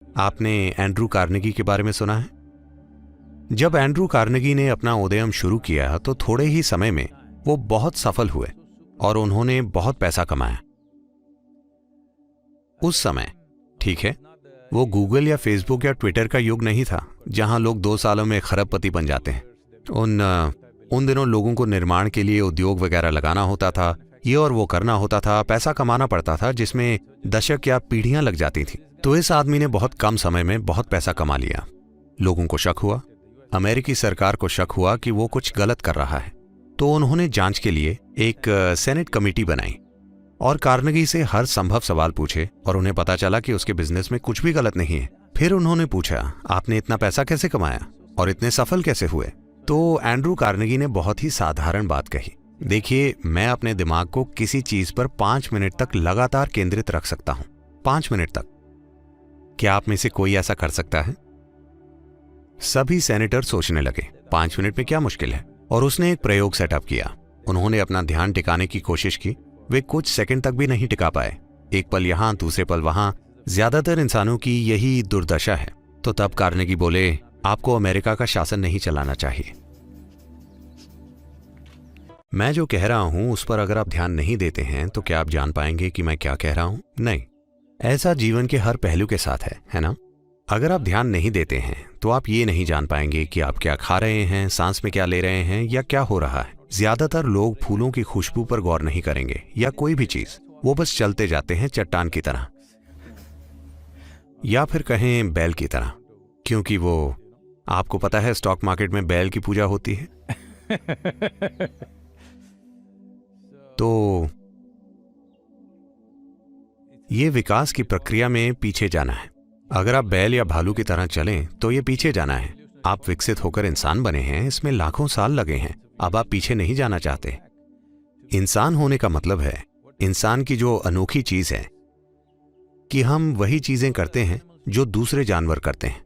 आपने Andrew Carnegie के बारे में सुना है? जब एंड्रू कार्नेगी ने अपना उदयम शुरू किया तो थोड़े ही समय में वो बहुत सफल हुए और उन्होंने बहुत पैसा कमाया। उस समय, ठीक है, वो गूगल या फेसबुक या ट्विटर का युग नहीं था जहां लोग 2 सालों में खरबपति बन जाते हैं। उन दिनों लोगों को निर्माण के लिए उद्योग वगैरह लगाना होता था, ये और वो करना होता था, पैसा कमाना पड़ता था जिसमें दशक या पीढ़ियां लग जाती थी। तो इस आदमी ने बहुत कम समय में बहुत पैसा कमा लिया। लोगों को शक हुआ, अमेरिकी सरकार को शक हुआ कि वो कुछ गलत कर रहा है, तो उन्होंने जांच के लिए एक सेनेट कमेटी बनाई और कार्नेगी से हर संभव सवाल पूछे और उन्हें पता चला कि उसके बिजनेस में कुछ भी गलत नहीं है। फिर उन्होंने पूछा, आपने इतना पैसा कैसे कमाया और इतने सफल कैसे हुए? तो एंड्रू कार्नेगी ने बहुत ही साधारण बात कही, देखिए, मैं अपने दिमाग को किसी चीज पर 5 मिनट तक लगातार केंद्रित रख सकता हूं। 5 मिनट तक। क्या आप में से कोई ऐसा कर सकता है? सभी सेनेटर सोचने लगे, 5 मिनट में क्या मुश्किल है? और उसने एक प्रयोग सेटअप किया। उन्होंने अपना ध्यान टिकाने की कोशिश की। वे कुछ सेकंड तक भी नहीं टिका पाए। एक पल यहां, दूसरे पल वहां। ज्यादातर इंसानों की यही दुर्दशा है। तो तब कार्नेगी बोले, आपको अमेरिका का शासन नहीं चलाना चाहिए। मैं जो कह रहा हूं उस पर अगर आप ध्यान नहीं देते हैं तो क्या आप जान पाएंगे कि मैं क्या कह रहा हूं? नहीं। ऐसा जीवन के हर पहलू के साथ है ना? अगर आप ध्यान नहीं देते हैं तो आप ये नहीं जान पाएंगे कि आप क्या खा रहे हैं, सांस में क्या ले रहे हैं या क्या हो रहा है। ज्यादातर लोग फूलों की खुशबू पर गौर नहीं करेंगे या कोई भी चीज, वो बस चलते जाते हैं चट्टान की तरह, या फिर कहें बैल की तरह, क्योंकि वो, आपको पता है स्टॉक मार्केट में बैल की पूजा होती है। तो ये विकास की प्रक्रिया में पीछे जाना है। अगर आप बैल या भालू की तरह चलें तो ये पीछे जाना है। आप विकसित होकर इंसान बने हैं, इसमें लाखों साल लगे हैं। अब आप पीछे नहीं जाना चाहते। इंसान होने का मतलब है, इंसान की जो अनोखी चीज है कि हम वही चीजें करते हैं जो दूसरे जानवर करते हैं।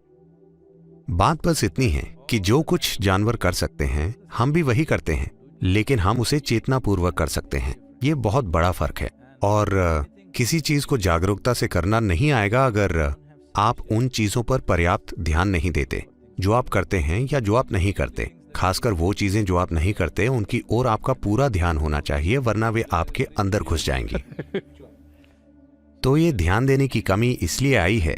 बात बस इतनी है कि जो कुछ जानवर कर सकते हैं हम भी वही करते हैं, लेकिन हम उसे चेतनापूर्वक कर सकते हैं। ये बहुत बड़ा फर्क है। और किसी चीज को जागरूकता से करना नहीं आएगा अगर आप उन चीजों पर पर्याप्त ध्यान नहीं देते जो आप करते हैं या जो आप नहीं करते। खासकर वो चीजें जो आप नहीं करते उनकी ओर आपका पूरा ध्यान होना चाहिए, वरना वे आपके अंदर घुस जाएंगी। तो ये ध्यान देने की कमी इसलिए आई है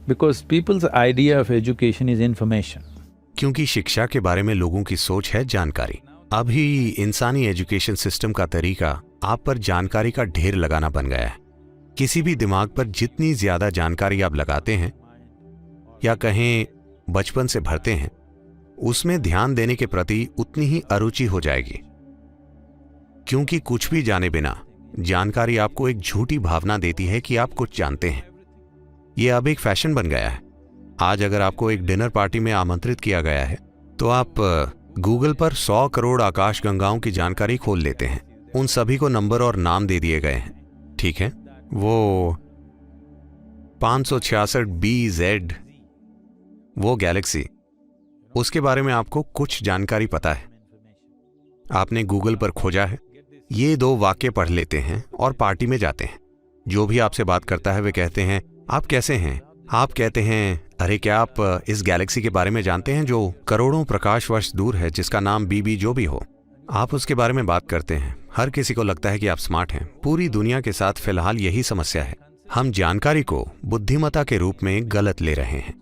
Because people's idea of education is information. क्योंकि शिक्षा के बारे में लोगों की सोच है जानकारी। अभी इंसानी एजुकेशन सिस्टम का तरीका आप पर जानकारी का ढेर लगाना बन गया है। किसी भी दिमाग पर जितनी ज्यादा जानकारी आप लगाते हैं या कहें बचपन से भरते हैं, उसमें ध्यान देने के प्रति उतनी ही अरुचि हो जाएगी। क्योंकि कुछ भी जाने बिना जानकारी आपको एक झूठी भावना देती है कि आप कुछ जानते हैं। यह अब एक फैशन बन गया है। आज अगर आपको एक डिनर पार्टी में आमंत्रित किया गया है तो आप गूगल पर 100 करोड़ आकाशगंगाओं की जानकारी खोल लेते हैं। उन सभी को नंबर और नाम दे दिए गए हैं, ठीक है? वो 566 BZ, वो गैलेक्सी, उसके बारे में आपको कुछ जानकारी पता है। आपने गूगल पर खोजा है। ये 2 वाक्य पढ़ लेते हैं और पार्टी में जाते हैं। जो भी आपसे बात करता है वे कहते हैं, आप कैसे हैं? आप कहते हैं, अरे क्या आप इस गैलेक्सी के बारे में जानते हैं जो करोड़ों प्रकाश वर्ष दूर है, जिसका नाम BB जो भी हो? आप उसके बारे में बात करते हैं। हर किसी को लगता है कि आप स्मार्ट हैं। पूरी दुनिया के साथ फिलहाल यही समस्या है। हम जानकारी को बुद्धिमत्ता के रूप में गलत ले रहे हैं।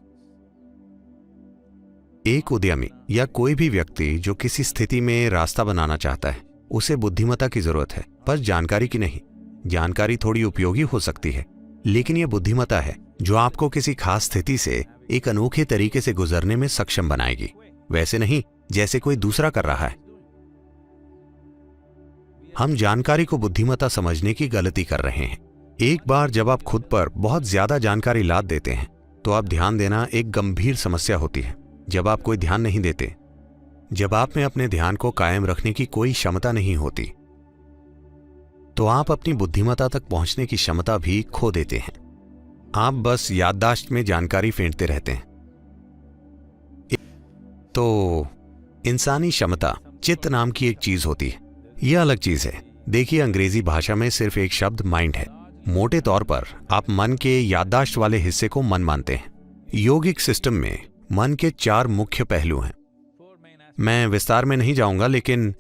एक उद्यमी या कोई भी व्यक्ति जो किसी स्थिति में रास्ता बनाना चाहता है, उसे बुद्धिमत्ता की जरूरत है, बस जानकारी की नहीं। जानकारी थोड़ी उपयोगी हो सकती है, लेकिन यह बुद्धिमत्ता है जो आपको किसी खास स्थिति से एक अनोखे तरीके से गुजरने में सक्षम बनाएगी, वैसे नहीं जैसे कोई दूसरा कर रहा है। हम जानकारी को बुद्धिमत्ता समझने की गलती कर रहे हैं। एक बार जब आप खुद पर बहुत ज्यादा जानकारी लाद देते हैं तो आप ध्यान देना एक गंभीर समस्या होती है। जब आप कोई ध्यान नहीं देते, जब आप में अपने ध्यान को कायम रखने की कोई क्षमता नहीं होती, तो आप अपनी बुद्धिमत्ता तक पहुंचने की क्षमता भी खो देते हैं। आप बस याददाश्त में जानकारी फेंटते रहते हैं। तो इंसानी क्षमता चित्त नाम की एक चीज होती है। यह अलग चीज है। देखिए, अंग्रेजी भाषा में सिर्फ एक शब्द माइंड है। मोटे तौर पर आप मन के याददाश्त वाले हिस्से को मन मानते हैं। योगिक सिस्टम में मन के 4 मुख्य पहलू हैं। मैं विस्तार में नहीं जाऊंगा, लेकिन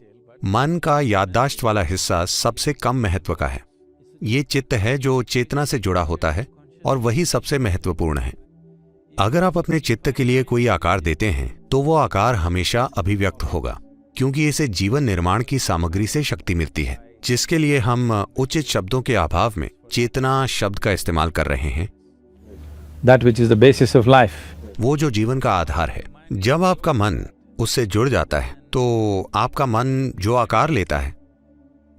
मन का याददाश्त वाला हिस्सा सबसे कम महत्व का है। ये चित्त है जो चेतना से जुड़ा होता है और वही सबसे महत्वपूर्ण है। अगर आप अपने चित्त के लिए कोई आकार देते हैं तो वो आकार हमेशा अभिव्यक्त होगा, क्योंकि इसे जीवन निर्माण की सामग्री से शक्ति मिलती है, जिसके लिए हम उचित शब्दों के अभाव में चेतना शब्द का इस्तेमाल कर रहे हैं। That which is the basis of life. वो जो जीवन का आधार है। जब आपका मन उससे जुड़ जाता है तो आपका मन जो आकार लेता है,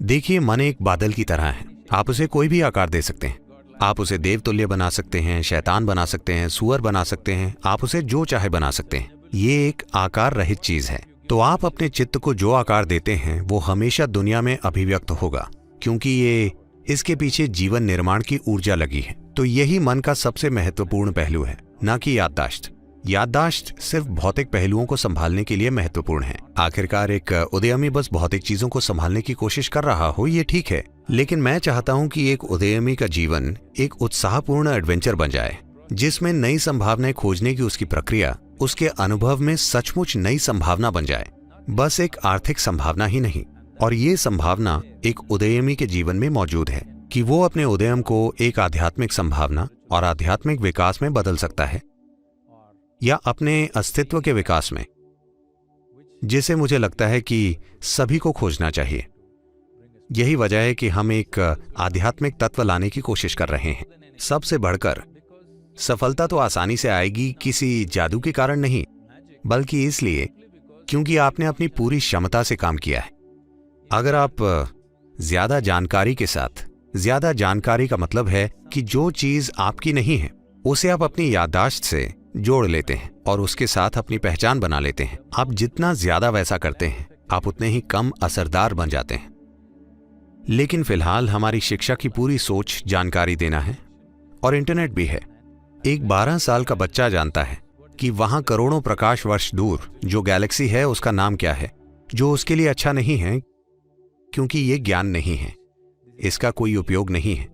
देखिए मन एक बादल की तरह है। आप उसे कोई भी आकार दे सकते हैं। आप उसे देवतुल्य बना सकते हैं, शैतान बना सकते हैं, सुअर बना सकते हैं, आप उसे जो चाहे बना सकते हैं। ये एक आकार रहित चीज है। तो आप अपने चित्त को जो आकार देते हैं वो हमेशा दुनिया में अभिव्यक्त होगा, क्योंकि इसके पीछे जीवन निर्माण की ऊर्जा लगी है। तो यही मन का सबसे महत्वपूर्ण पहलू है, ना कि याददाश्त। याददाश्त सिर्फ भौतिक पहलुओं को संभालने के लिए महत्वपूर्ण है। आखिरकार एक उदयमी बस भौतिक चीजों को संभालने की कोशिश कर रहा हो, ये ठीक है, लेकिन मैं चाहता हूं कि एक उदयमी का जीवन एक उत्साहपूर्ण एडवेंचर बन जाए, जिसमें नई संभावनाएं खोजने की उसकी प्रक्रिया उसके अनुभव में सचमुच नई संभावना बन जाए, बस एक आर्थिक संभावना ही नहीं। और ये संभावना एक उदयमी के जीवन में मौजूद है कि वो अपने उदयम को एक आध्यात्मिक संभावना और आध्यात्मिक विकास में बदल सकता है, या अपने अस्तित्व के विकास में, जिसे मुझे लगता है कि सभी को खोजना चाहिए। यही वजह है कि हम एक आध्यात्मिक तत्व लाने की कोशिश कर रहे हैं। सबसे बढ़कर सफलता तो आसानी से आएगी किसी जादू के कारण नहीं, बल्कि इसलिए क्योंकि आपने अपनी पूरी क्षमता से काम किया है। अगर आप ज्यादा जानकारी के साथ, ज्यादा जानकारी का मतलब है कि जो चीज आपकी नहीं है उसे आप अपनी याददाश्त से जोड़ लेते हैं और उसके साथ अपनी पहचान बना लेते हैं। आप जितना ज्यादा वैसा करते हैं आप उतने ही कम असरदार बन जाते हैं। लेकिन फिलहाल हमारी शिक्षा की पूरी सोच जानकारी देना है, और इंटरनेट भी है। एक 12 साल का बच्चा जानता है कि वहां करोड़ों प्रकाश वर्ष दूर जो गैलेक्सी है उसका नाम क्या है, जो उसके लिए अच्छा नहीं है, क्योंकि ये ज्ञान नहीं है, इसका कोई उपयोग नहीं है।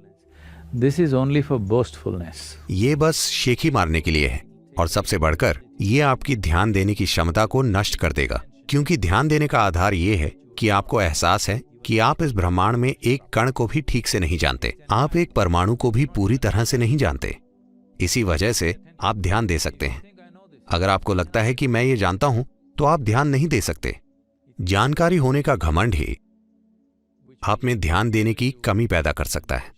This is only for boastfulness. ये बस शेखी मारने के लिए है, और सबसे बढ़कर ये आपकी ध्यान देने की क्षमता को नष्ट कर देगा, क्योंकि ध्यान देने का आधार ये है कि आपको एहसास है कि आप इस ब्रह्मांड में एक कण को भी ठीक से नहीं जानते, आप एक परमाणु को भी पूरी तरह से नहीं जानते। इसी वजह से आप ध्यान दे सकते हैं। अगर आपको लगता है कि मैं ये जानता हूं, तो आप ध्यान नहीं दे सकते। जानकारी होने का घमंड ही आप में ध्यान देने की कमी पैदा कर सकता है।